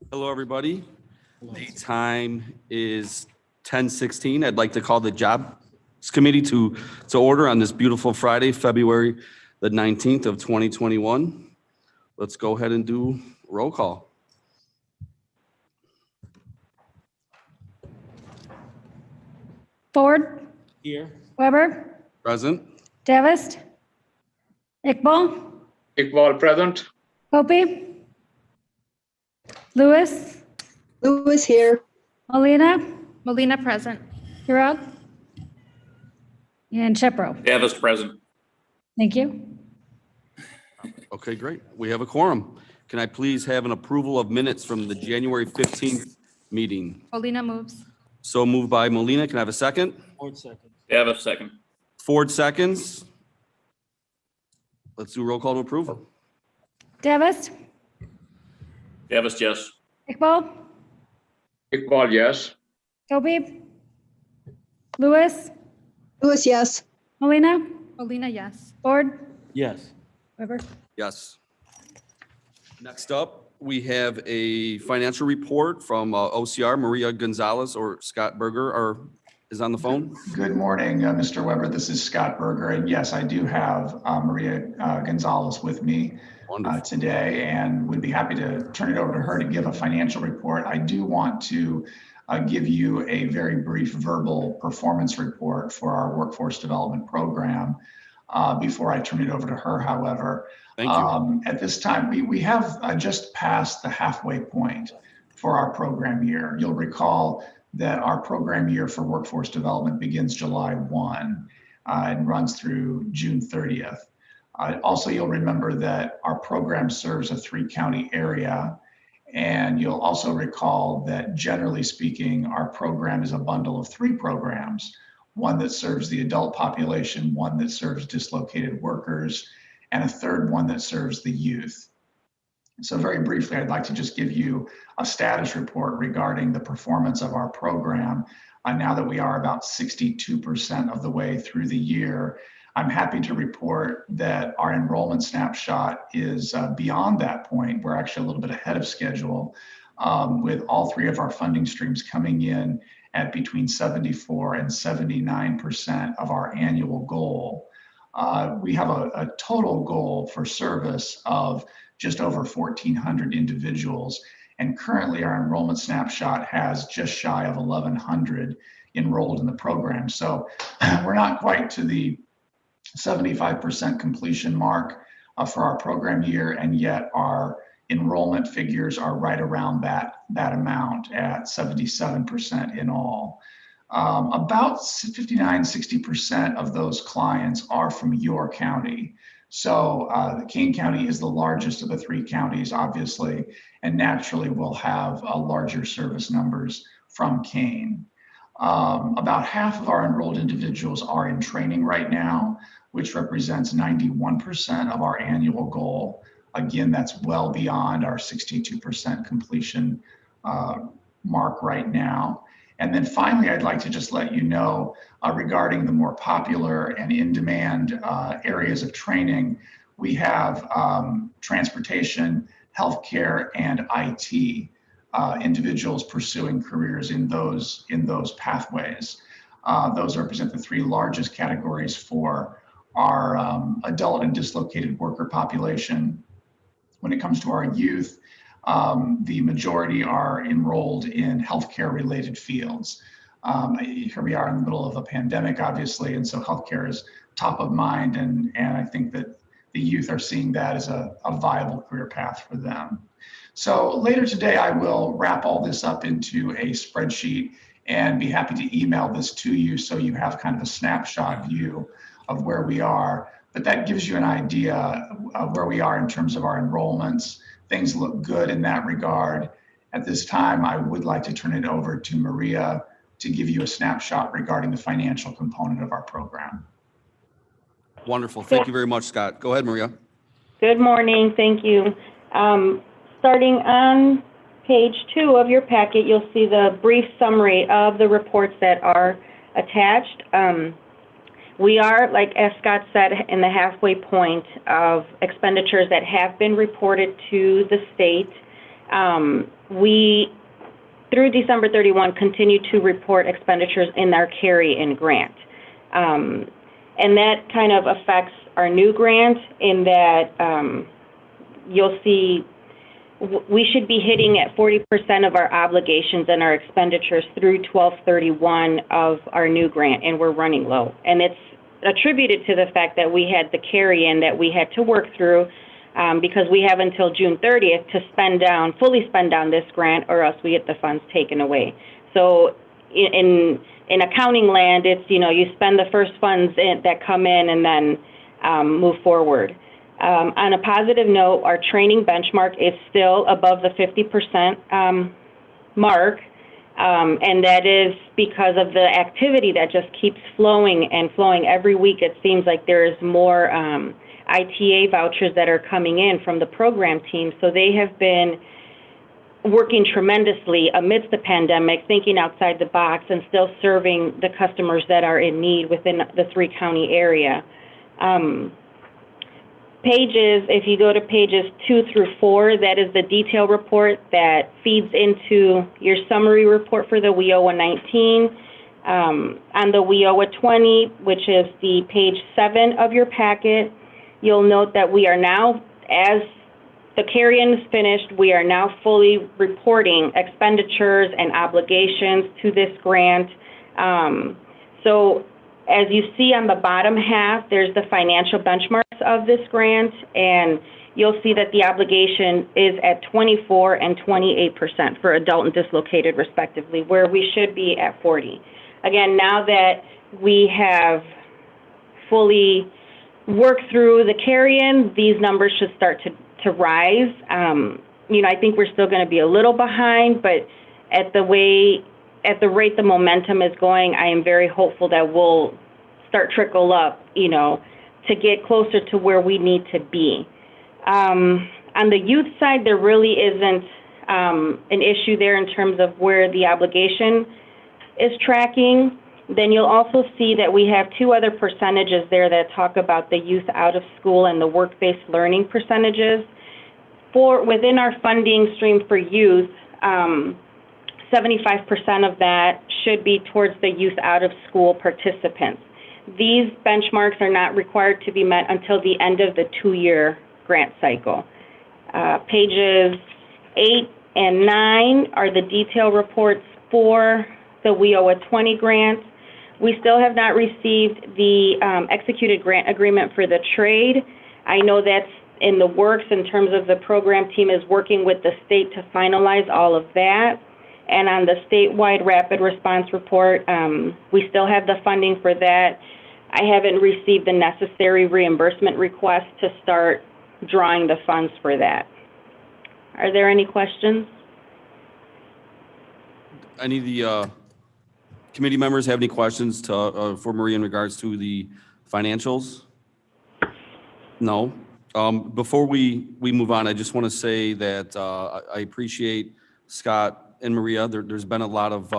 Hello, everybody. The time is 10:16. I'd like to call the Jobs Committee to order on this beautiful Friday, February the 19th of 2021. Let's go ahead and do roll call. Ford, Here. Weber, Present? Davis, Iqbal, Iqbal present. Hopi, Lewis, Lewis here. Molina present. Hurrod, and Shepro. Davis present. Thank you. Okay, great. We have a quorum. Can I please have an approval of minutes from the January 15th meeting? Molina moves. So moved by Molina. Can I have a second? Ford second. Davis second. Ford seconds. Let's do roll call to approve. Davis, Davis, yes. Iqbal, Iqbal, yes. Hopi, Lewis, Lewis, yes. Molina, Molina, yes. Ford, Yes. Weber. Yes. Next up, we have a financial report from OCR. Maria Gonzalez or Scott Berger is on the phone. Good morning, Mr. Weber. This is Scott Berger. And yes, I do have Maria Gonzalez with me Wonderful. today and would be happy to turn it over to her to give a financial report. I do want to give you a very brief verbal performance report for our workforce development program before I turn it over to her, however. Thank you. At this time, we have just passed the halfway point for our program year. You'll recall that our program year for workforce development begins July 1 and runs through June 30th. Also, you'll remember that our program serves a 3-county area. And you'll also recall that generally speaking, our program is a bundle of 3 programs, one that serves the adult population, one that serves dislocated workers, and a third one that serves the youth. So very briefly, I'd like to just give you a status report regarding the performance of our program. Now that we are about 62% of the way through the year, I'm happy to report that our enrollment snapshot is beyond that point. We're actually a little bit ahead of schedule with all 3 of our funding streams coming in at between 74 and 79% of our annual goal. We have a total goal for service of just over 1,400 individuals. And currently our enrollment snapshot has just shy of 1,100 enrolled in the program. So we're not quite to the 75% completion mark for our program year, and yet our enrollment figures are right around that amount at 77% in all. About 59-60% of those clients are from your county. So Kane County is the largest of the 3 counties, obviously, and naturally will have larger service numbers from Kane. About half of our enrolled individuals are in training right now, which represents 91% of our annual goal. Again, that's well beyond our 62% completion mark right now. And then finally, I'd like to just let you know regarding the more popular and in-demand areas of training, we have transportation, healthcare, and IT individuals pursuing careers in those pathways. Those represent the 3 largest categories for our adult and dislocated worker population. When it comes to our youth, the majority are enrolled in healthcare related fields. Here we are in the middle of a pandemic, obviously, and so healthcare is top of mind, and I think that the youth are seeing that as a viable career path for them. So later today, I will wrap all this up into a spreadsheet and be happy to email this to you so you have kind of a snapshot view of where we are. But that gives you an idea of where we are in terms of our enrollments. Things look good in that regard. At this time, I would like to turn it over to Maria to give you a snapshot regarding the financial component of our program. Wonderful. Thank you very much, Scott. Go ahead, Maria. Good morning. Thank you. Starting on page 2 of your packet, you'll see the brief summary of the reports that are attached. We are, like as Scott said, in the halfway point of expenditures that have been reported to the state. we, through December 31, continue to report expenditures in our carry-in grant. And that kind of affects our new grant in that you'll see we should be hitting at 40% of our obligations and our expenditures through 12/31 of our new grant, and we're running low. And it's attributed to the fact that we had the carry-in that we had to work through because we have until June 30th to fully spend down this grant, or else we get the funds taken away. So in accounting land, it's, you spend the first funds that come in and then move forward. On a positive note, our training benchmark is still above the 50% mark, and that is because of the activity that just keeps flowing and flowing. Every week it seems like there is more ITA vouchers that are coming in from the program team, so they have been working tremendously amidst the pandemic, thinking outside the box and still serving the customers that are in need within the 3-county area. If you go to pages 2 through 4, that is the detail report that feeds into your summary report for the WIOA 19. On the WIOA 20, which is the page 7 of your packet, you'll note that we are now, as the carry-in is finished, we are now fully reporting expenditures and obligations to this grant. So as you see on the bottom half, there's the financial benchmarks of this grant, and you'll see that the obligation is at 24% and 28% for adult and dislocated respectively, where we should be at 40%. Again, now that we have fully worked through the carry-in, these numbers should start to rise. I think we're still going to be a little behind, but at the rate the momentum is going, I am very hopeful that we'll start trickle up, to get closer to where we need to be. On the youth side, there really isn't an issue there in terms of where the obligation is tracking. Then you'll also see that we have 2 other percentages there that talk about the youth out of school and the work-based learning percentages. Within our funding stream for youth, 75% of that should be towards the youth out of school participants. These benchmarks are not required to be met until the end of the 2-year grant cycle. Pages 8 and 9 are the detail reports for the WIOA 20 grant. We still have not received the executed grant agreement for the trade. I know that's in the works in terms of the program team is working with the state to finalize all of that. And on the statewide rapid response report, we still have the funding for that. I haven't received the necessary reimbursement request to start drawing the funds for that. Are there any questions? Any of the committee members have any questions for Marie in regards to the financials? No. Before we move on, I just want to say that I appreciate Scott and Maria. There's been a lot of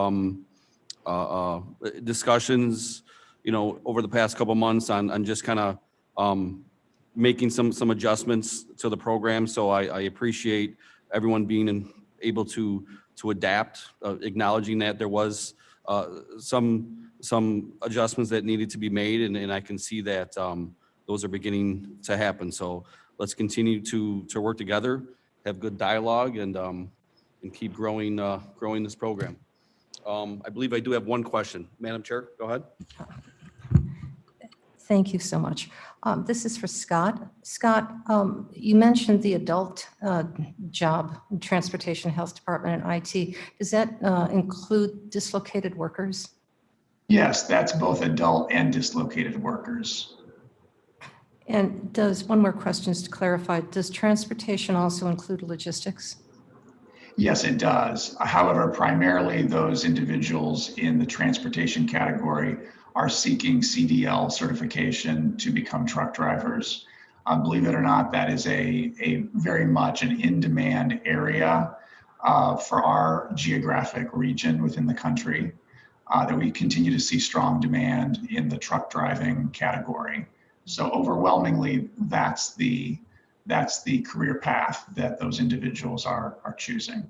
discussions, over the past couple months on just kind of making some adjustments to the program. So I appreciate everyone being able to adapt, acknowledging that there was some adjustments that needed to be made, and I can see that those are beginning to happen. So let's continue to work together, have good dialogue, and keep growing this program. I believe I do have one question. Madam Chair, go ahead. Thank you so much. This is for Scott. Scott, you mentioned the adult job, Transportation Health Department and IT. Does that include dislocated workers? Yes, that's both adult and dislocated workers. And one more question to clarify, does transportation also include logistics? Yes, it does. However, primarily those individuals in the transportation category are seeking CDL certification to become truck drivers. Believe it or not, that is a very much an in-demand area for our geographic region within the country, that we continue to see strong demand in the truck driving category. So overwhelmingly, that's the career path that those individuals are choosing.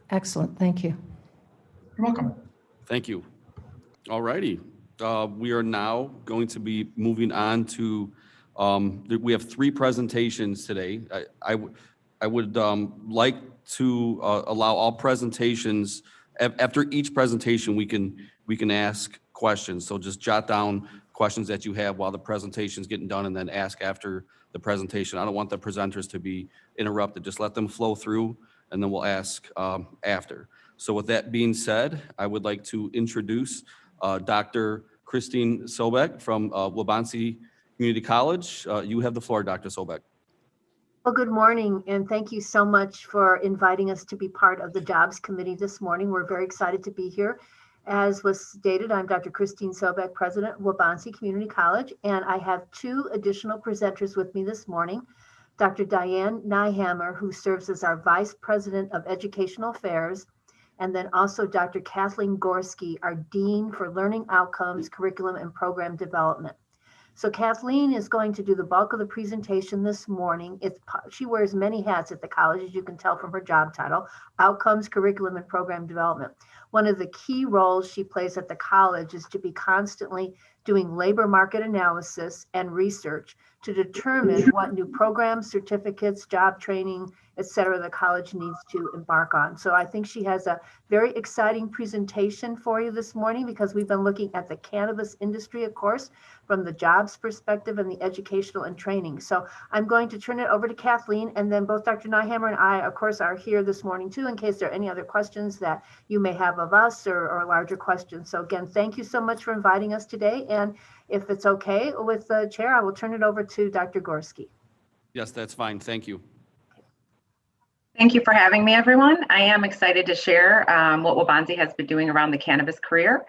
Excellent, thank you. You're welcome. Thank you. All righty. We are now going to be moving on to, we have 3 presentations today. I would like to allow all presentations, after each presentation, we can ask questions. So just jot down questions that you have while the presentation's getting done and then ask after the presentation. I don't want the presenters to be interrupted. Just let them flow through and then we'll ask after. So with that being said, I would like to introduce Dr. Christine Sobek from Waubonsee Community College. You have the floor, Dr. Sobek. Well, good morning, and thank you so much for inviting us to be part of the Jobs Committee this morning. We're very excited to be here. As was stated, I'm Dr. Christine Sobek, President of Waubonsee Community College, and I have 2 additional presenters with me this morning. Dr. Diane Nyhammer, who serves as our Vice President of Educational Affairs, and then also Dr. Kathleen Gorski, our Dean for Learning Outcomes, Curriculum, and Program Development. So Kathleen is going to do the bulk of the presentation this morning. She wears many hats at the college, as you can tell from her job title, Outcomes, Curriculum, and Program Development. One of the key roles she plays at the college is to be constantly doing labor market analysis and research to determine what new programs, certificates, job training, et cetera, the college needs to embark on. So I think she has a very exciting presentation for you this morning because we've been looking at the cannabis industry, of course, from the jobs perspective and the educational and training. So I'm going to turn it over to Kathleen, and then both Dr. Nyhammer and I, of course, are here this morning too, in case there are any other questions that you may have of us or larger questions. So again, thank you so much for inviting us today. And if it's okay with the chair, I will turn it over to Dr. Gorski. Yes, that's fine. Thank you. Thank you for having me, everyone. I am excited to share what Waubonsee has been doing around the cannabis career.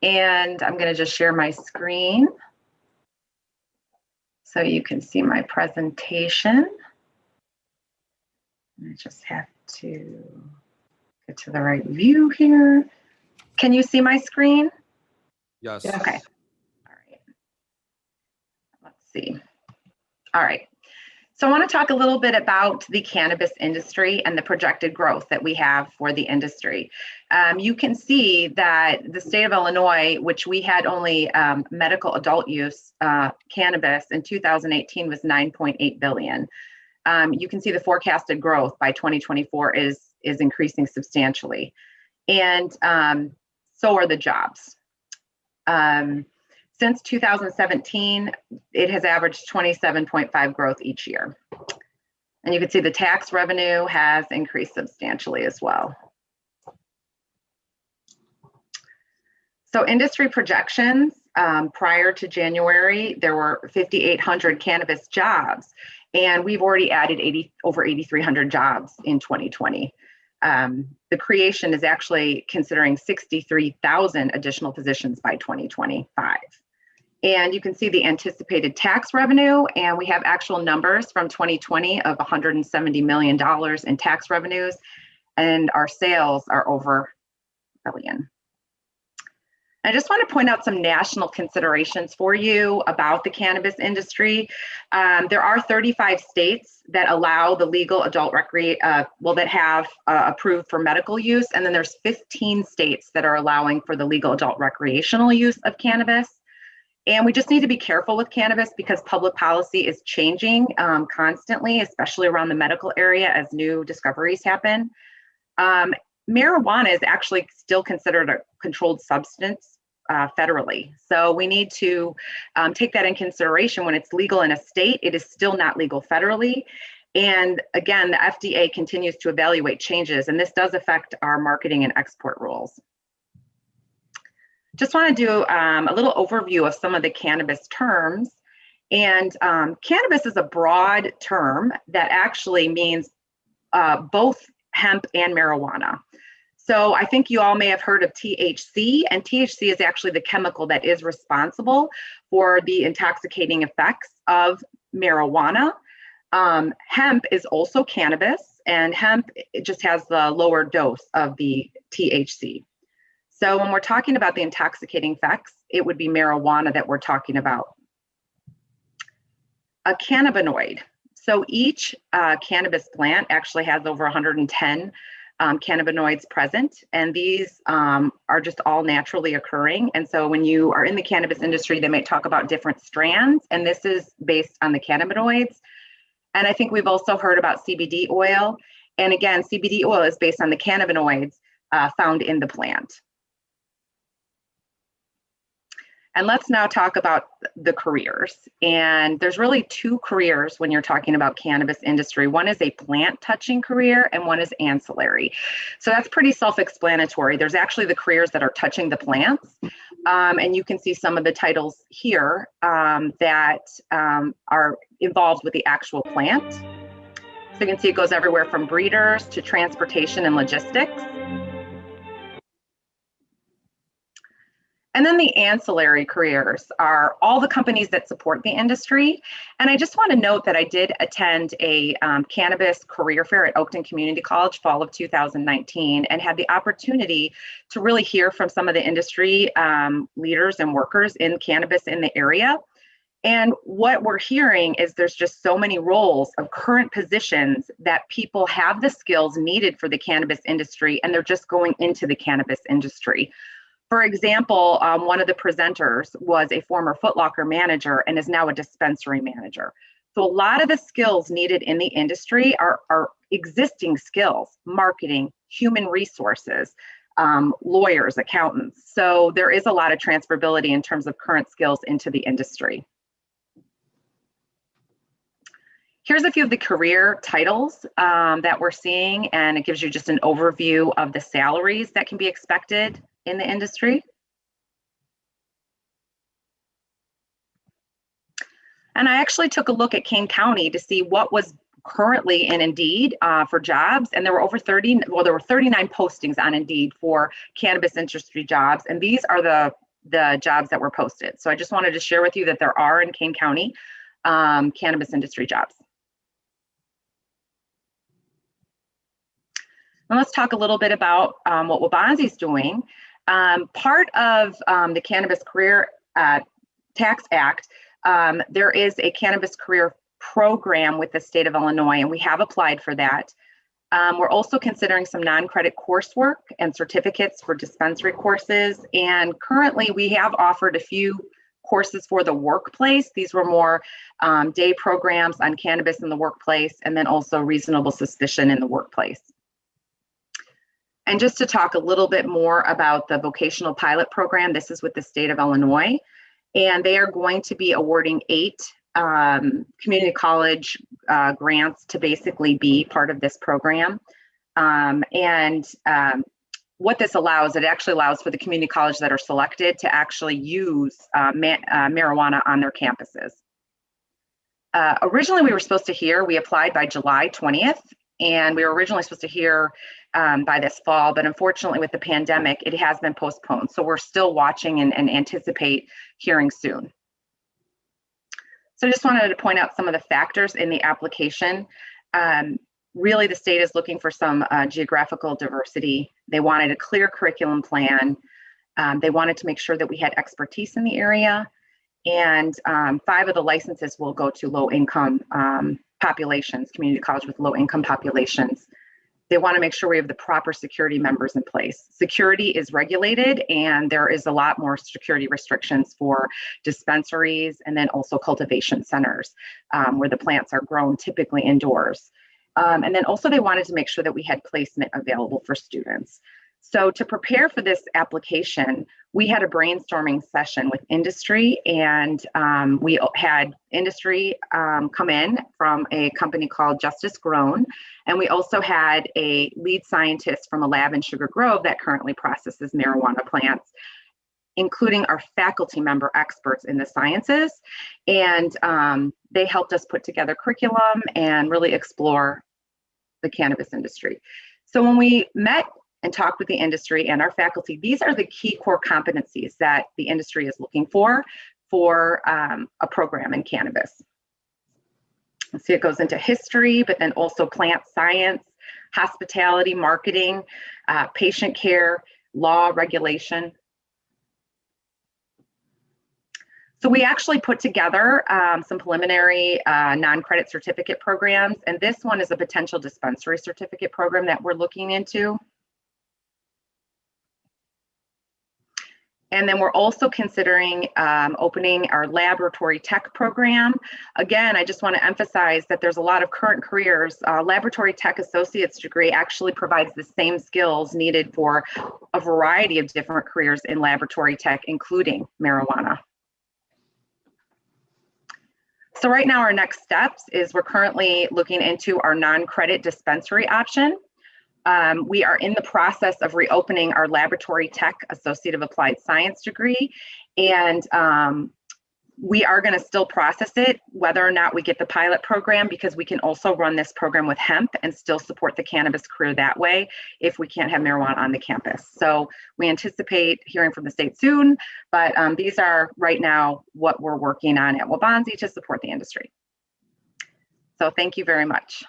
And I'm going to just share my screen so you can see my presentation. I just have to get to the right view here. Can you see my screen? Yes. Okay. All right. Let's see. All right. So I want to talk a little bit about the cannabis industry and the projected growth that we have for the industry. You can see that the state of Illinois, which we had only medical adult use cannabis in 2018 was 9.8 billion. You can see the forecasted growth by 2024 is increasing substantially. And so are the jobs. Since 2017, it has averaged 27.5 growth each year. And you can see the tax revenue has increased substantially as well. So industry projections, prior to January, there were 5,800 cannabis jobs, and we've already added over 8,300 jobs in 2020. The creation is actually considering 63,000 additional positions by 2025. And you can see the anticipated tax revenue, and we have actual numbers from 2020 of $170 million in tax revenues, and our sales are over $1 billion. I just want to point out some national considerations for you about the cannabis industry. There are 35 states that allow the legal adult that have approved for medical use, and then there's 15 states that are allowing for the legal adult recreational use of cannabis. And we just need to be careful with cannabis because public policy is changing constantly, especially around the medical area as new discoveries happen. Marijuana is actually still considered a controlled substance federally. So we need to take that in consideration. When it's legal in a state, it is still not legal federally. And again, the FDA continues to evaluate changes, and this does affect our marketing and export rules. Just want to do a little overview of some of the cannabis terms. And cannabis is a broad term that actually means both hemp and marijuana. So I think you all may have heard of THC, and THC is actually the chemical that is responsible for the intoxicating effects of marijuana. Hemp is also cannabis, and hemp it just has the lower dose of the THC. So when we're talking about the intoxicating effects, it would be marijuana that we're talking about. A cannabinoid. So each cannabis plant actually has over 110 cannabinoids present, and these are just all naturally occurring. And so when you are in the cannabis industry, they may talk about different strands, and this is based on the cannabinoids. And I think we've also heard about CBD oil. And again, CBD oil is based on the cannabinoids found in the plant. And let's now talk about the careers. And there's really two careers when you're talking about cannabis industry. One is a plant touching career and one is ancillary. So that's pretty self-explanatory. There's actually the careers that are touching the plants. And you can see some of the titles here that are involved with the actual plant. So you can see it goes everywhere from breeders to transportation and logistics. And then the ancillary careers are all the companies that support the industry. And I just want to note that I did attend a cannabis career fair at Oakton Community College fall of 2019 and had the opportunity to really hear from some of the industry leaders and workers in cannabis in the area. And what we're hearing is there's just so many roles of current positions that people have the skills needed for the cannabis industry, and they're just going into the cannabis industry. For example, one of the presenters was a former Foot Locker manager and is now a dispensary manager. So a lot of the skills needed in the industry are existing skills: marketing, human resources, lawyers, accountants. So there is a lot of transferability in terms of current skills into the industry. Here's a few of the career titles that we're seeing, and it gives you just an overview of the salaries that can be expected in the industry. And I actually took a look at Kane County to see what was currently in Indeed for jobs, and there were over 39 postings on Indeed for cannabis industry jobs, and these are the jobs that were posted. So I just wanted to share with you that there are in Kane County cannabis industry jobs. Now let's talk a little bit about what Waubonsie is doing. Part of the Cannabis Career Tax Act, there is a cannabis career program with the state of Illinois, and we have applied for that. We're also considering some non-credit coursework and certificates for dispensary courses. And currently we have offered a few courses for the workplace. These were more day programs on cannabis in the workplace, and then also reasonable suspicion in the workplace. And just to talk a little bit more about the vocational pilot program, this is with the state of Illinois, and they are going to be awarding 8 community college grants to basically be part of this program. What this allows, it actually allows for the community college that are selected to actually use marijuana on their campuses. Originally, we applied by July 20th, and we were originally supposed to hear by this fall, but unfortunately with the pandemic, it has been postponed. So we're still watching and anticipate hearing soon. So I just wanted to point out some of the factors in the application. Really, the state is looking for some geographical diversity. They wanted a clear curriculum plan. They wanted to make sure that we had expertise in the area. And 5 of the licenses will go to low-income populations, community college with low-income populations. They want to make sure we have the proper security members in place. Security is regulated, and there is a lot more security restrictions for dispensaries and then also cultivation centers where the plants are grown typically indoors. And then also they wanted to make sure that we had placement available for students. So to prepare for this application, we had a brainstorming session with industry, and we had industry come in from a company called Justice Grown, and we also had a lead scientist from a lab in Sugar Grove that currently processes marijuana plants, including our faculty member experts in the sciences, and they helped us put together curriculum and really explore the cannabis industry. So when we met and talk with the industry and our faculty, these are the key core competencies that the industry is looking for a program in cannabis. Let's see, it goes into history, but then also plant science, hospitality, marketing, patient care, law, regulation. So we actually put together some preliminary non-credit certificate programs, and this one is a potential dispensary certificate program that we're looking into. And then we're also considering opening our laboratory tech program. Again, I just want to emphasize that there's a lot of current careers. Laboratory tech associate's degree actually provides the same skills needed for a variety of different careers in laboratory tech, including marijuana. So right now our next steps is we're currently looking into our non-credit dispensary option. We are in the process of reopening our laboratory tech Associate of Applied Science degree, and we are going to still process it whether or not we get the pilot program, because we can also run this program with hemp and still support the cannabis career that way if we can't have marijuana on the campus. So we anticipate hearing from the state soon, but these are right now what we're working on at Waubonsie to support the industry. So thank you very much.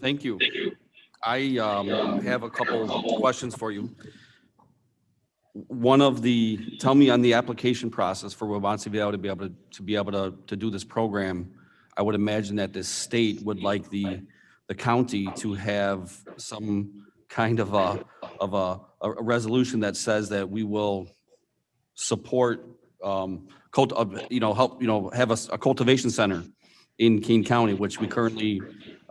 Thank you. I have a couple questions for you. Tell me on the application process for Waubonsie to be able to do this program. I would imagine that the state would like the county to have some kind of a resolution that says that we will support, help, have a cultivation center in Kane County, which we currently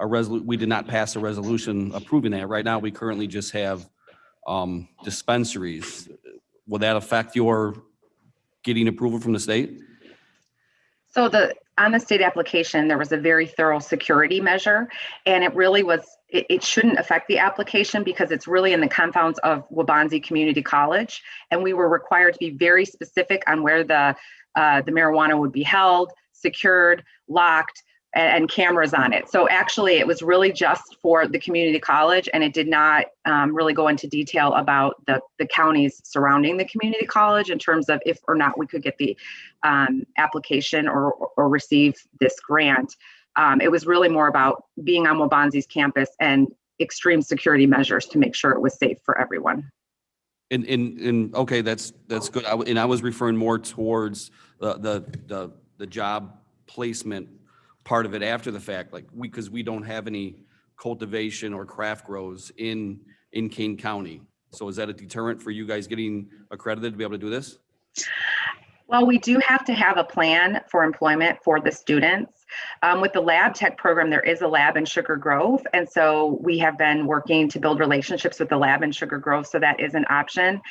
we did not pass a resolution approving that. Right now, we currently just have dispensaries. Will that affect your getting approval from the state? So on the state application, there was a very thorough security measure, and it really was, it shouldn't affect the application because it's really in the confounds of Waubonsie Community College. And we were required to be very specific on where the marijuana would be held, secured, locked, and cameras on it. So actually it was really just for the community college, and it did not really go into detail about the counties surrounding the community college in terms of if or not we could get the application or receive this grant. It was really more about being on Waubonsie's campus and extreme security measures to make sure it was safe for everyone. Okay, that's good. I was referring more towards the job placement part of it after the fact, like because we don't have any cultivation or craft grows in Kane County. So is that a deterrent for you guys getting accredited to be able to do this? Well, we do have to have a plan for employment for the students. With the lab tech program, there is a lab in Sugar Grove. And so we have been working to build relationships with the lab in Sugar Grove. So that is an option.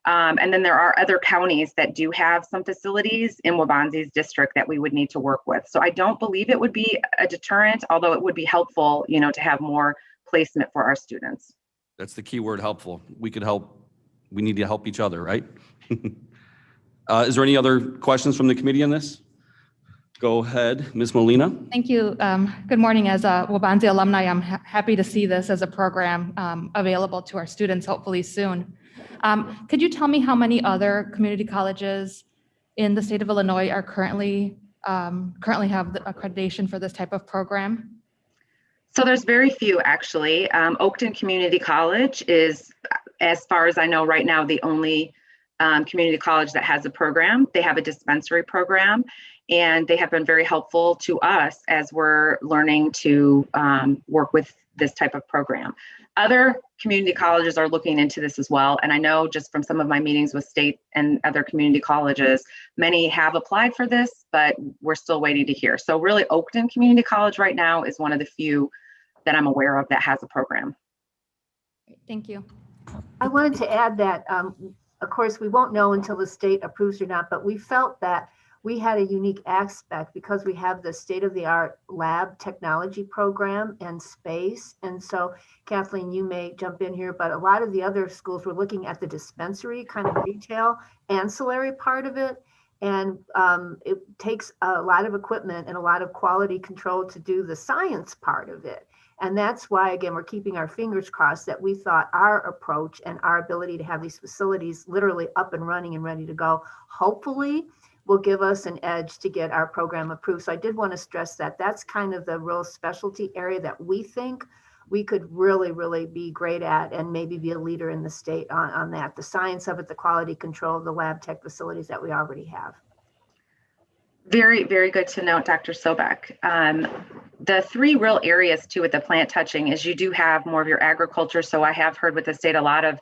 And then there are other counties that do have some facilities in Waubonsie's district that we would need to work with. So I don't believe it would be a deterrent, although it would be helpful, to have more placement for our students. That's the key word, helpful. We could help. We need to help each other, right? Is there any other questions from the committee on this? Go ahead, Ms. Molina. Thank you. Good morning. As a Waubonsie alumni, I'm happy to see this as a program available to our students hopefully soon. Could you tell me how many other community colleges in the state of Illinois are currently have the accreditation for this type of program? So there's very few actually. Oakton Community College is, as far as I know right now, the only community college that has a program. They have a dispensary program, and they have been very helpful to us as we're learning to work with this type of program. Other community colleges are looking into this as well. And I know just from some of my meetings with state and other community colleges, many have applied for this, but we're still waiting to hear. So really Oakton Community College right now is one of the few that I'm aware of that has a program. Thank you. I wanted to add that, of course, we won't know until the state approves or not, but we felt that we had a unique aspect because we have the state-of-the-art lab technology program and space. And so, Kathleen, you may jump in here, but a lot of the other schools were looking at the dispensary kind of retail ancillary part of it. And it takes a lot of equipment and a lot of quality control to do the science part of it. And that's why, again, we're keeping our fingers crossed that we thought our approach and our ability to have these facilities literally up and running and ready to go, hopefully will give us an edge to get our program approved. So I did want to stress that that's kind of the real specialty area that we think we could really, really be great at and maybe be a leader in the state on that. The science of it, the quality control, the lab tech facilities that we already have. Very, very good to note, Dr. Sobek. The three real areas too with the plant touching is you do have more of your agriculture. So I have heard with the state, a lot of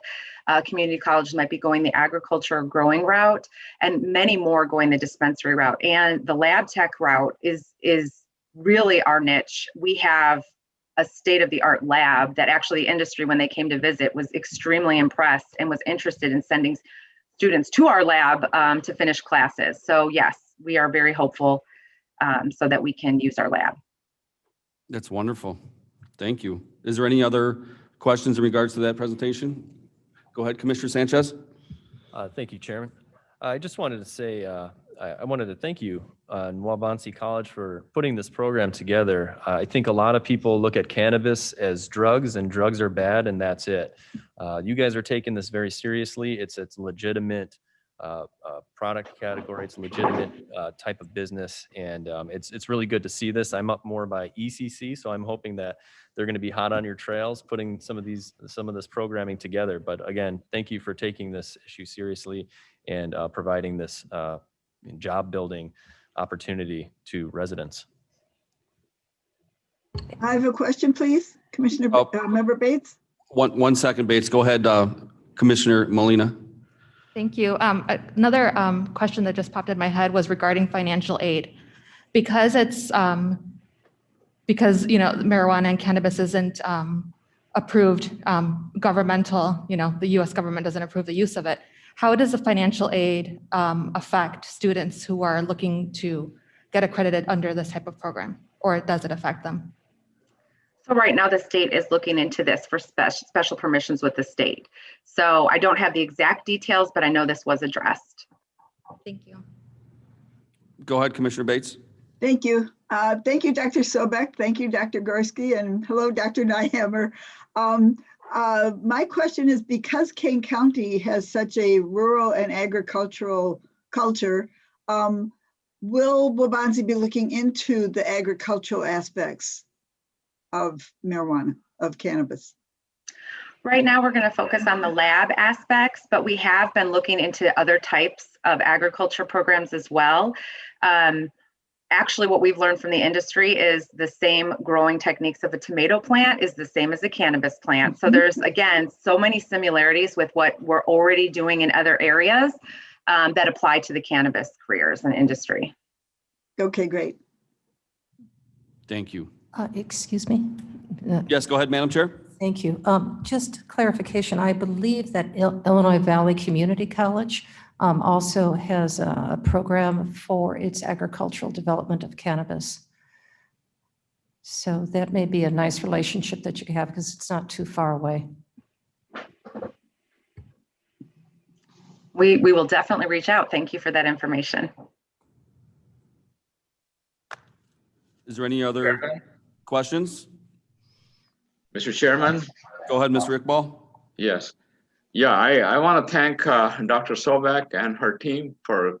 community colleges might be going the agriculture growing route, and many more going the dispensary route. And the lab tech route is really our niche. We have a state-of-the-art lab that actually industry, when they came to visit, was extremely impressed and was interested in sending students to our lab to finish classes. So yes, we are very hopeful so that we can use our lab. That's wonderful. Thank you. Is there any other questions in regards to that presentation? Go ahead, Commissioner Sanchez. Thank you, Chairman. I just wanted to say, I wanted to thank you and Waubonsee College for putting this program together. I think a lot of people look at cannabis as drugs, and drugs are bad, and that's it. You guys are taking this very seriously. It's legitimate product category. It's a legitimate type of business, and it's really good to see this. I'm up more by ECC, so I'm hoping that they're going to be hot on your trails, putting some of this programming together. But again, thank you for taking this issue seriously and providing this job building opportunity to residents. I have a question, please. Commissioner Member Bates. One second, Bates. Go ahead, Commissioner Molina. Thank you. Another question that just popped in my head was regarding financial aid. Because it's because marijuana and cannabis isn't approved governmental, the U.S. government doesn't approve the use of it. How does the financial aid affect students who are looking to get accredited under this type of program, or does it affect them? So right now the state is looking into this for special permissions with the state. So I don't have the exact details, but I know this was addressed. Thank you. Go ahead, Commissioner Bates. Thank you. Thank you, Dr. Sobek. Thank you, Dr. Gorski, and hello, Dr. Nyhammer. My question is, because Kane County has such a rural and agricultural culture, will Waubonsee be looking into the agricultural aspects of marijuana, of cannabis? Right now, we're going to focus on the lab aspects, but we have been looking into other types of agriculture programs as well. Actually, what we've learned from the industry is the same growing techniques of a tomato plant is the same as a cannabis plant. So there's, again, so many similarities with what we're already doing in other areas that apply to the cannabis careers and industry. Okay, great. Thank you. Excuse me? Yes, go ahead, Madam Chair. Thank you. Just clarification, I believe that Illinois Valley Community College also has a program for its agricultural development of cannabis. So that may be a nice relationship that you can have because it's not too far away. We will definitely reach out. Thank you for that information. Is there any other questions? Mr. Chairman? Go ahead, Mr. Iqbal. Yes. Yeah, I want to thank Dr. Sobek and her team for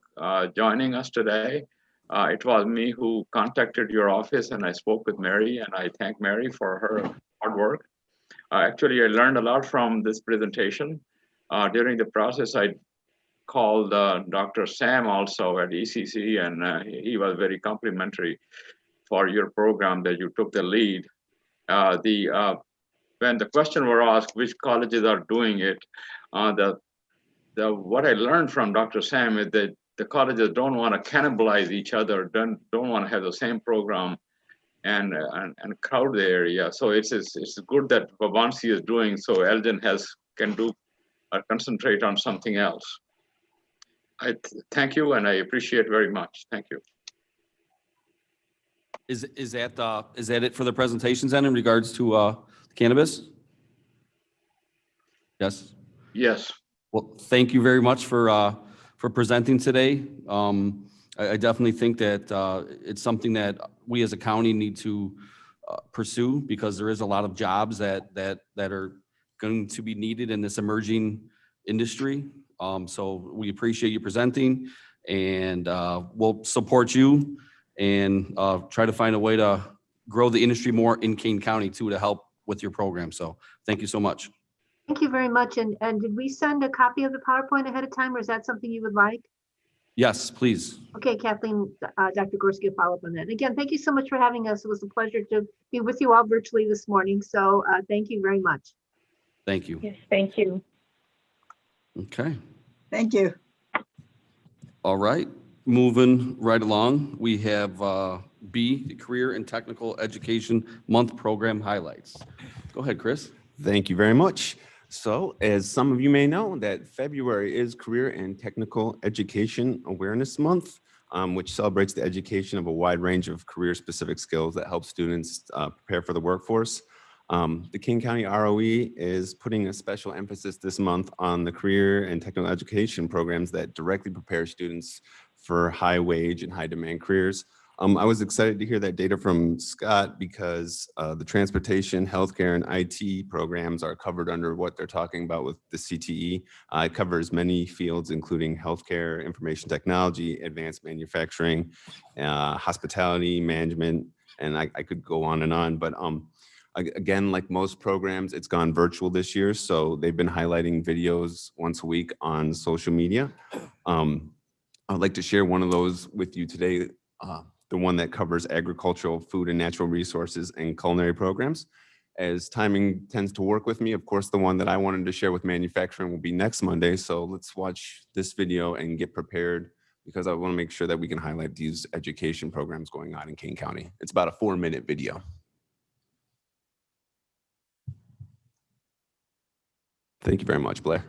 joining us today. It was me who contacted your office, and I spoke with Mary, and I thank Mary for her hard work. Actually, I learned a lot from this presentation. During the process, I called Dr. Sam also at ECC, and he was very complimentary for your program that you took the lead. When the question were asked which colleges are doing it, what I learned from Dr. Sam is that the colleges don't want to cannibalize each other, don't want to have the same program and crowd the area. So it's good that Waubonsee is doing so Elgin can concentrate on something else. I thank you, and I appreciate very much. Thank you. Is that it for the presentations then in regards to cannabis? Yes. Yes. Well, thank you very much for presenting today. I definitely think that it's something that we as a county need to pursue because there is a lot of jobs that are going to be needed in this emerging industry. So we appreciate you presenting, and we'll support you and try to find a way to grow the industry more in Kane County too, to help with your program. So thank you so much. Thank you very much. And did we send a copy of the PowerPoint ahead of time, or is that something you would like? Yes, please. Okay, Kathleen, Dr. Gorski will follow up on that. Again, thank you so much for having us. It was a pleasure to be with you all virtually this morning. So thank you very much. Thank you. Yes, thank you. Okay. Thank you. All right. Moving right along, we have B, the Career and Technical Education Month Program Highlights. Go ahead, Chris. Thank you very much. So, as some of you may know, that February is Career and Technical Education Awareness Month, which celebrates the education of a wide range of career-specific skills that help students prepare for the workforce. The King County ROE is putting a special emphasis this month on the career and technical education programs that directly prepare students for high wage and high demand careers. I was excited to hear that data from Scott because the transportation, healthcare, and IT programs are covered under what they're talking about with the CTE. It covers many fields, including healthcare, information technology, advanced manufacturing, hospitality, management, and I could go on and on. But again, like most programs, it's gone virtual this year. So they've been highlighting videos once a week on social media. I'd like to share one of those with you today. The one that covers agricultural, food and natural resources and culinary programs. As timing tends to work with me, of course, the one that I wanted to share with manufacturing will be next Monday. So let's watch this video and get prepared because I want to make sure that we can highlight these education programs going on in King County. It's about a 4-minute video. Thank you very much, Blair.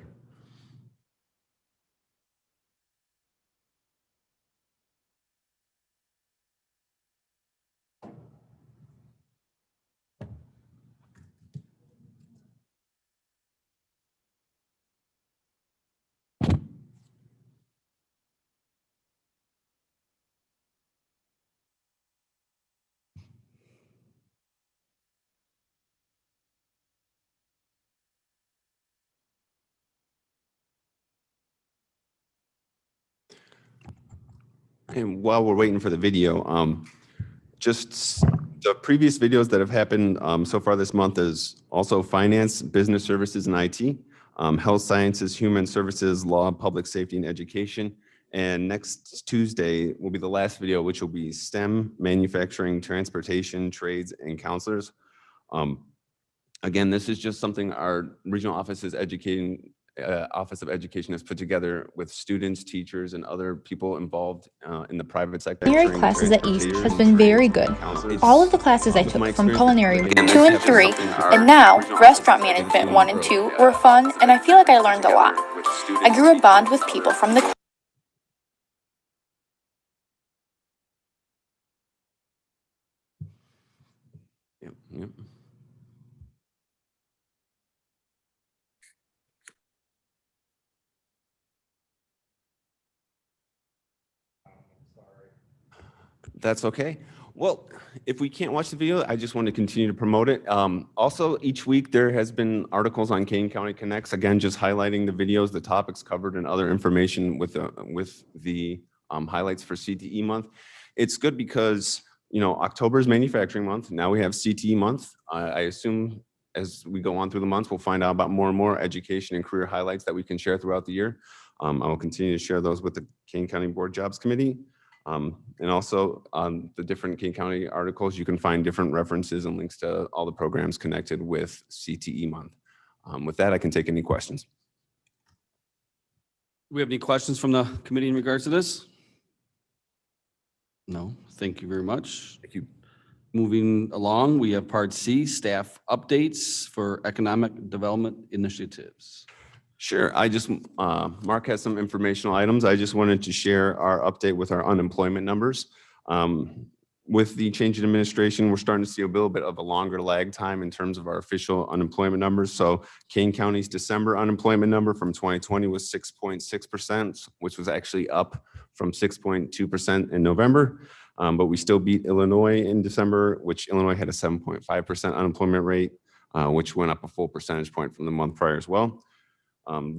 And while we're waiting for the video, just the previous videos that have happened so far this month is also finance, business services, and IT, health sciences, human services, law, public safety, and education. And next Tuesday will be the last video, which will be STEM, manufacturing, transportation, trades, and counselors. Again, this is just something our regional office is educating. Office of Education has put together with students, teachers, and other people involved in the private sector. Culinary classes at East has been very good. All of the classes I took from culinary 2 and 3, and now restaurant management 1 and 2 were fun, and I feel like I learned a lot. I grew a bond with people from the Yep. That's okay. Well, if we can't watch the video, I just want to continue to promote it. Also, each week there has been articles on Kane County Connects, again, just highlighting the videos, the topics covered, and other information with the highlights for CTE month. It's good because, October is manufacturing month. Now we have CTE month. I assume as we go on through the months, we'll find out about more and more education and career highlights that we can share throughout the year. I will continue to share those with the Kane County Board Jobs Committee. And also on the different King County articles, you can find different references and links to all the programs connected with CTE month. With that, I can take any questions. Do we have any questions from the committee in regards to this? No, thank you very much. Thank you. Moving along, we have part C, staff updates for economic development initiatives. Sure. Mark has some informational items. I just wanted to share our update with our unemployment numbers. With the change in administration, we're starting to see a little bit of a longer lag time in terms of our official unemployment numbers. So Kane County's December unemployment number from 2020 was 6.6%, which was actually up from 6.2% in November. But we still beat Illinois in December, which Illinois had a 7.5% unemployment rate, which went up a full percentage point from the month prior as well.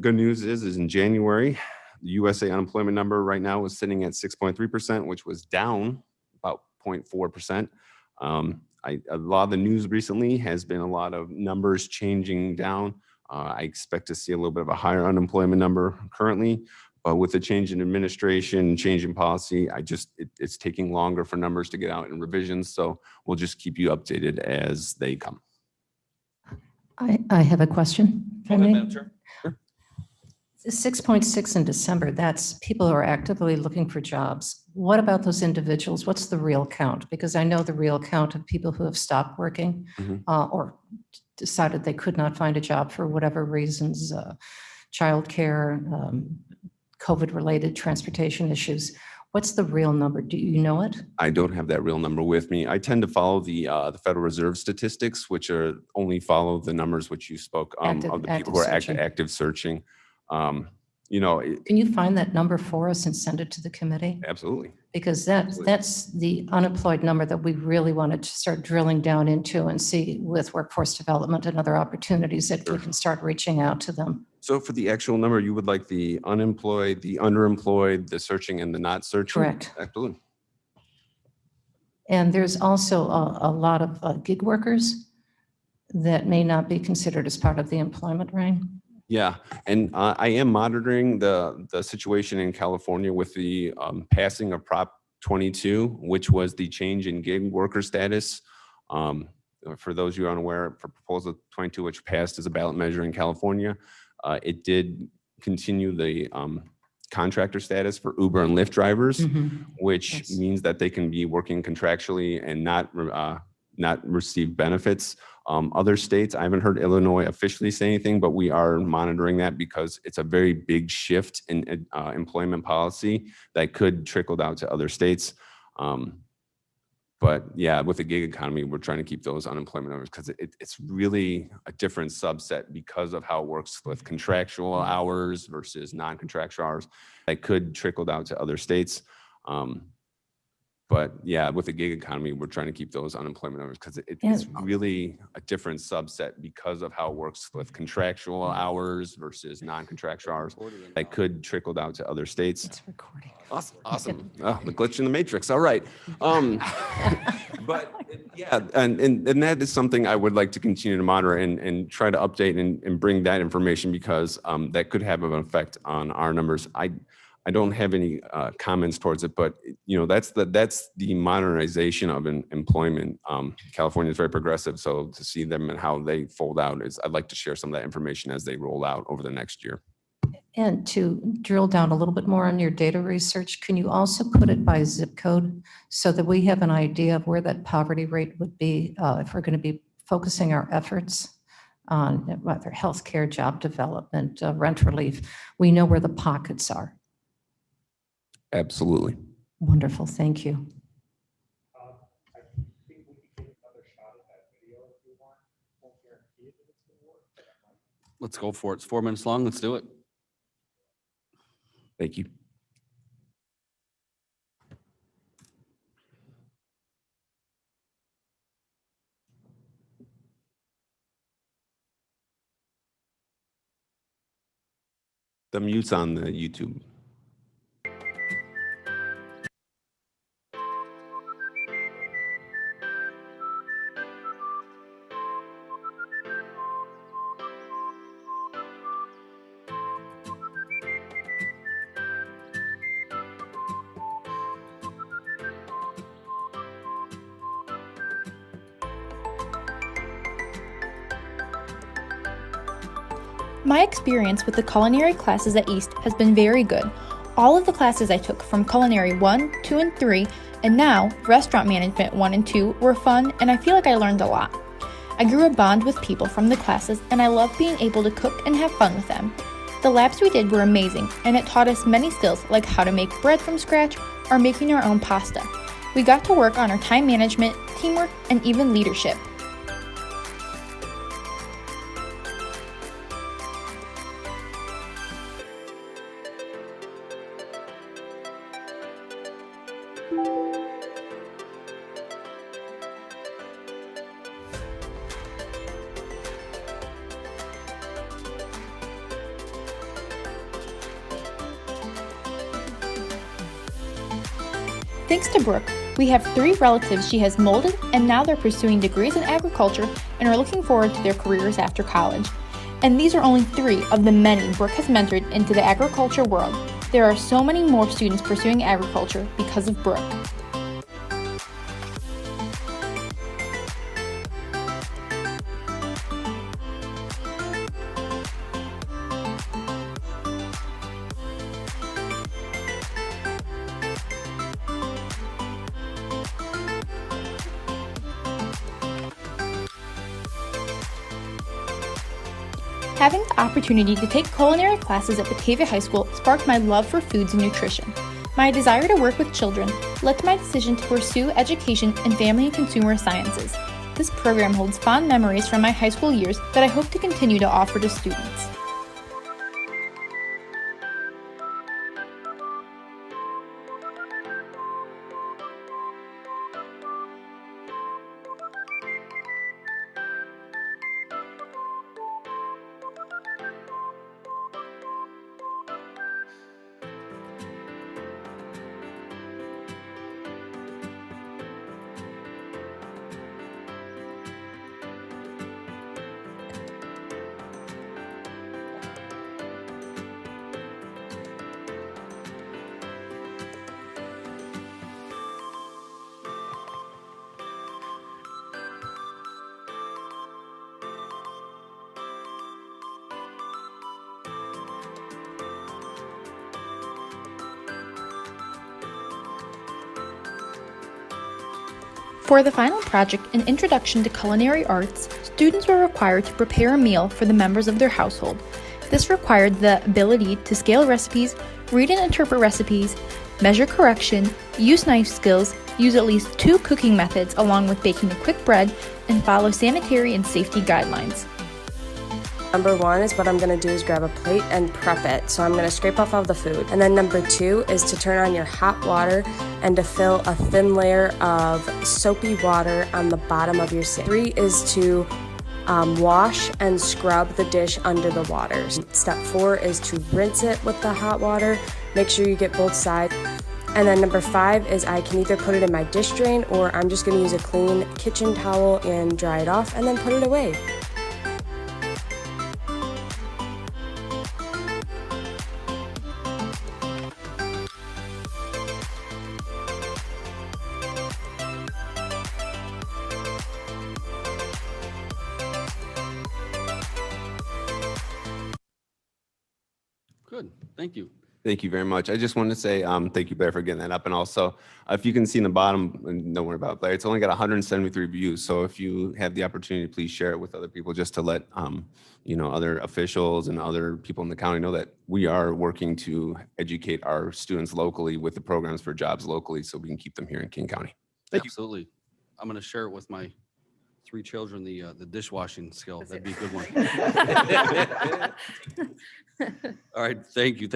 Good news is in January, the USA unemployment number right now is sitting at 6.3%, which was down about 0.4%. A lot of the news recently has been a lot of numbers changing down. I expect to see a little bit of a higher unemployment number currently, but with the change in administration, change in policy, it's taking longer for numbers to get out in revisions. So we'll just keep you updated as they come. I have a question. if I may. Madam Chair. 6.6 in December, that's people who are actively looking for jobs. What about those individuals? What's the real count? Because I know the real count of people who have stopped working or decided they could not find a job for whatever reasons, childcare, COVID-related transportation issues. What's the real number? Do you know it? I don't have that real number with me. I tend to follow the Federal Reserve statistics, which are only follow the numbers which you spoke of the people who are active searching. You know, Can you find that number for us and send it to the committee? absolutely. Because that's the unemployed number that we really wanted to start drilling down into and see with workforce development and other opportunities that we can start reaching out to them. So for the actual number, you would like the unemployed, the underemployed, the searching and the not searching? Correct. Absolutely. And there's also a lot of gig workers that may not be considered as part of the employment ring. Yeah, and I am monitoring the situation in California with the passing of Prop 22, which was the change in gig worker status. For those who are unaware, for Proposal 22, which passed as a ballot measure in California, it did continue the contractor status for Uber and Lyft drivers, which means that they can be working contractually and not receive benefits. Other states, I haven't heard Illinois officially say anything, but we are monitoring that because it's a very big shift in employment policy that could trickle down to other states. But yeah, with the gig economy, we're trying to keep those unemployment numbers because it's really a different subset because of how it works with contractual hours versus non-contractual hours that could trickle down to other states. But yeah, with the gig economy, we're trying to keep those unemployment numbers because it's really a different subset because of how it works with contractual hours versus non-contractual hours that could trickle down to other states. It's recording. Awesome. Oh, the glitch in the matrix. All right. But yeah, and that is something I would like to continue to monitor and try to update and bring that information because that could have an effect on our numbers. I don't have any comments towards it, but you know that's the modernization of employment. California is very progressive, so to see them and how they fold out I'd like to share some of that information as they roll out over the next year. And to drill down a little bit more on your data research, can you also put it by zip code so that we have an idea of where that poverty rate would be if we're going to be focusing our efforts on whether healthcare, job development, rent relief? We know where the pockets are. Absolutely. Wonderful, thank you. Let's go for it. It's 4 minutes long. Let's do it. Thank you. The mute's on the YouTube. My experience with the culinary classes at East has been very good. All of the classes I took from Culinary 1, 2, and 3, and now Restaurant Management 1 and 2 were fun, and I feel like I learned a lot. I grew a bond with people from the classes, and I love being able to cook and have fun with them. The labs we did were amazing, and it taught us many skills like how to make bread from scratch or making our own pasta. We got to work on our time management, teamwork, and even leadership. Thanks to Brooke, We have 3 relatives she has molded, and now they're pursuing degrees in agriculture and are looking forward to their careers after college. And these are only 3 of the many Brooke has mentored into the agriculture world. There are so many more students pursuing agriculture because of Brooke. Having the opportunity to take culinary classes at Batavia High School sparked my love for foods and nutrition. My desire to work with children led to my decision to pursue education in family and consumer sciences. This program holds fond memories from my high school years that I hope to continue to offer to students. For the final project, An Introduction to Culinary Arts, students were required to prepare a meal for the members of their household. This required the ability to scale recipes, read and interpret recipes, measure correction, use knife skills, use at least 2 cooking methods along with baking a quick bread, and follow sanitary and safety guidelines. Number 1 is what I'm going to do is grab a plate and prep it. So I'm going to scrape off all the food. And then number 2 is to turn on your hot water and to fill a thin layer of soapy water on the bottom of your sink. 3 is to wash and scrub the dish under the water. Step 4 is to rinse it with the hot water. Make sure you get both sides. And then number 5 is I can either put it in my dish drain or I'm just going to use a clean kitchen towel and dry it off and then put it away. Good, thank you. Thank you very much. I just wanted to say thank you, Blair, for getting that up. And also, if you can see in the bottom, and don't worry about it, Blair, it's only got 173 views. So if you have the opportunity, please share it with other people just to let other officials and other people in the county know that we are working to educate our students locally with the programs for jobs locally so we can keep them here in King County. Thank you. Absolutely. I'm going to share it with my 3 children, the dishwashing skill. That'd be a good one. All right, thank you.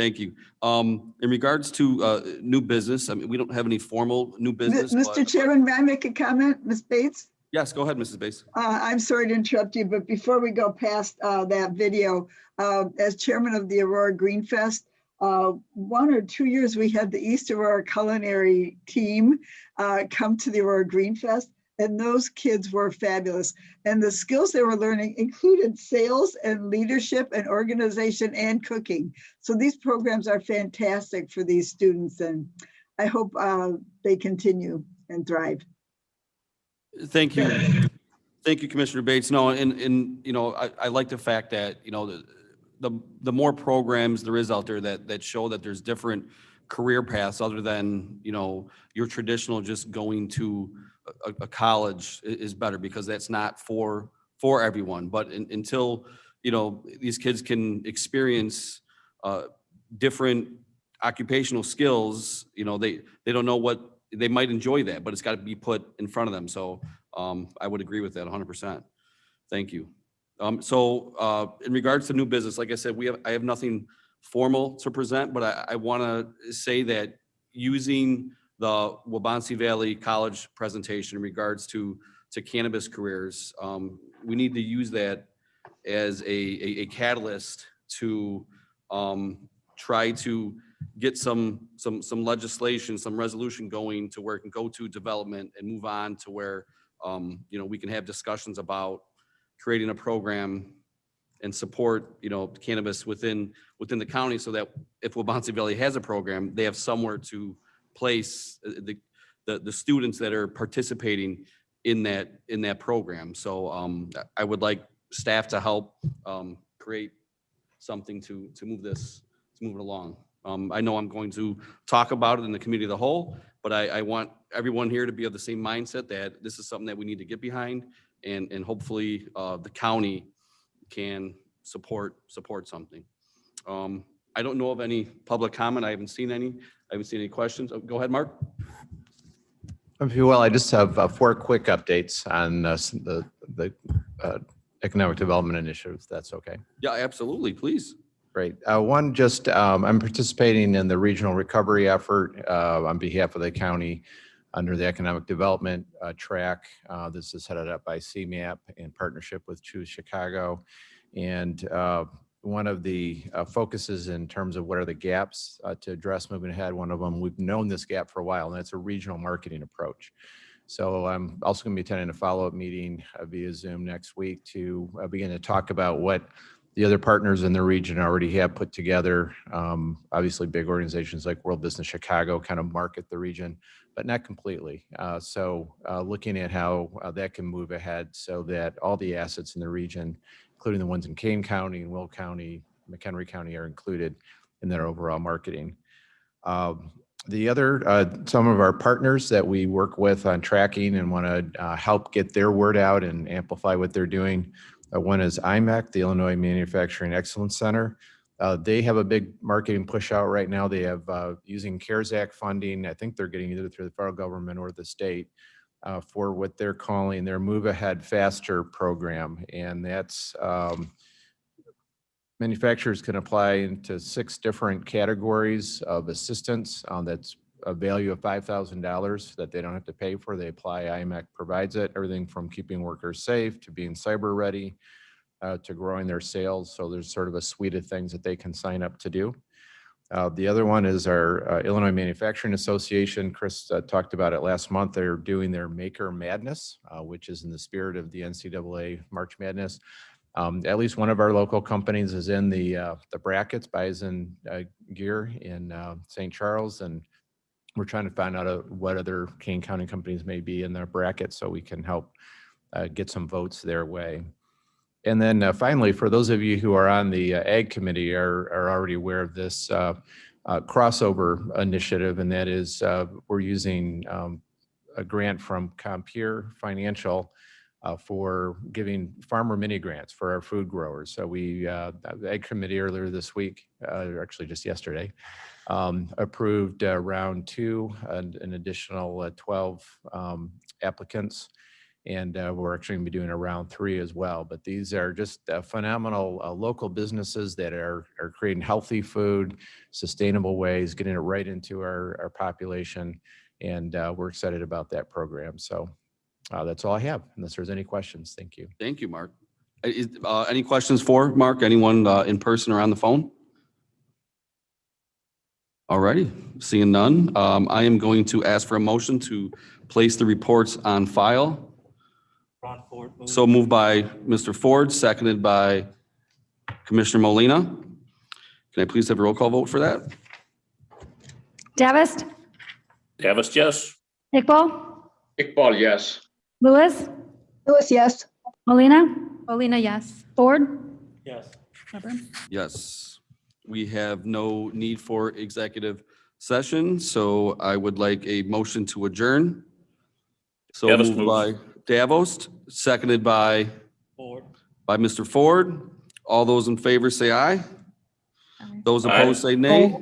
In regards to new business, I mean, we don't have any formal new business. Mr. Chairman, may I make a comment, Ms. Bates? Yes, go ahead, Mrs. Bates. I'm sorry to interrupt you, but before we go past that video, as chairman of the Aurora Green Fest, 1 or 2 years we had the East Aurora culinary team come to the Aurora Green Fest. And those kids were fabulous. And the skills they were learning included sales and leadership and organization and cooking. So these programs are fantastic for these students. And I hope they continue and thrive. Thank you. Thank you, Commissioner Bates. No, and I like the fact that, the more programs there is out there that show that there's different career paths other than, your traditional just going to a college is better, because that's not for everyone. But until these kids can experience different occupational skills, they don't know what they might enjoy that, but it's got to be put in front of them. So I would agree with that 100%. Thank you. So in regards to new business, like I said, I have nothing formal to present, but I want to say that using the Waubonsie Valley College presentation in regards to cannabis careers, we need to use that as a catalyst to try to get some legislation, some resolution going to where it can go to development and move on to where, you know, we can have discussions about creating a program and support, you know, cannabis within the county, so that if Wabansie Valley has a program, they have somewhere to place the students that are participating in that program. So I would like staff to help create something to move it along. I know I'm going to talk about it in the committee of the whole, but I want everyone here to be of the same mindset that this is something that we need to get behind, and hopefully the county can support something. I don't know of any public comment. I haven't seen any questions. Oh, go ahead, Mark. If you will, I just have 4 quick updates on the economic development initiatives. If that's okay. Yeah, absolutely. Please. Great. One, just I'm participating in the regional recovery effort on behalf of the county under the economic development track. This is headed up by CMAP in partnership with Choose Chicago. And one of the focuses in terms of what are the gaps to address moving ahead, one of them, we've known this gap for a while, and that's a regional marketing approach. So I'm also going to be attending a follow-up meeting via Zoom next week to begin to talk about what the other partners in the region already have put together. Obviously, big organizations like World Business Chicago kind of market the region, but not completely. So looking at how that can move ahead so that all the assets in the region, including the ones in Kane County and Will County, McHenry County, are included in their overall marketing. The other, some of our partners that we work with on tracking and want to help get their word out and amplify what they're doing. One is IMEC, the Illinois Manufacturing Excellence Center. They have a big marketing push out right now. They have using CARES Act funding. I think they're getting either through the federal government or the state for what they're calling their Move Ahead Faster program. And that's manufacturers can apply into 6 different categories of assistance that's a value of $5,000 that they don't have to pay for. They apply, IMEC provides it, everything from keeping workers safe to being cyber ready to growing their sales. So there's sort of a suite of things that they can sign up to do. The other one is our Illinois Manufacturing Association. Chris talked about it last month. They're doing their Maker Madness, which is in the spirit of the NCAA March Madness. At least one of our local companies is in the brackets, Bison Gear in St. Charles, and we're trying to find out what other Kane County companies may be in their bracket so we can help get some votes their way. And then finally, for those of you who are on the Ag Committee are already aware of this crossover initiative, and that is we're using a grant from Compeer Financial for giving farmer mini grants for our food growers. So we, the Ag Committee earlier this week, actually just yesterday, approved round 2 and an additional 12 applicants. And we're actually going to be doing a round 3 as well. But these are just phenomenal local businesses that are creating healthy food, sustainable ways, getting it right into our population. And we're excited about that program. So that's all I have, unless there's any questions. Thank you. Thank you, Mark. Any questions for Mark? Anyone in person or on the phone? All righty, seeing none. I am going to ask for a motion to place the reports on file. Ron Ford. So moved by Mr. Ford, seconded by Commissioner Molina. Can I please have a roll call vote for that? Davis, Davis, yes. Iqbal, Iqbal, yes. Lewis, Lewis, yes. Molina, Molina, yes. Ford, Yes. Weber. Yes. We have no need for executive session, so I would like a motion to adjourn. So Davos moved moves. by Davos, seconded by Ford. Mr. Ford. All those in favor say aye. Aye. Those Aye. opposed say nay.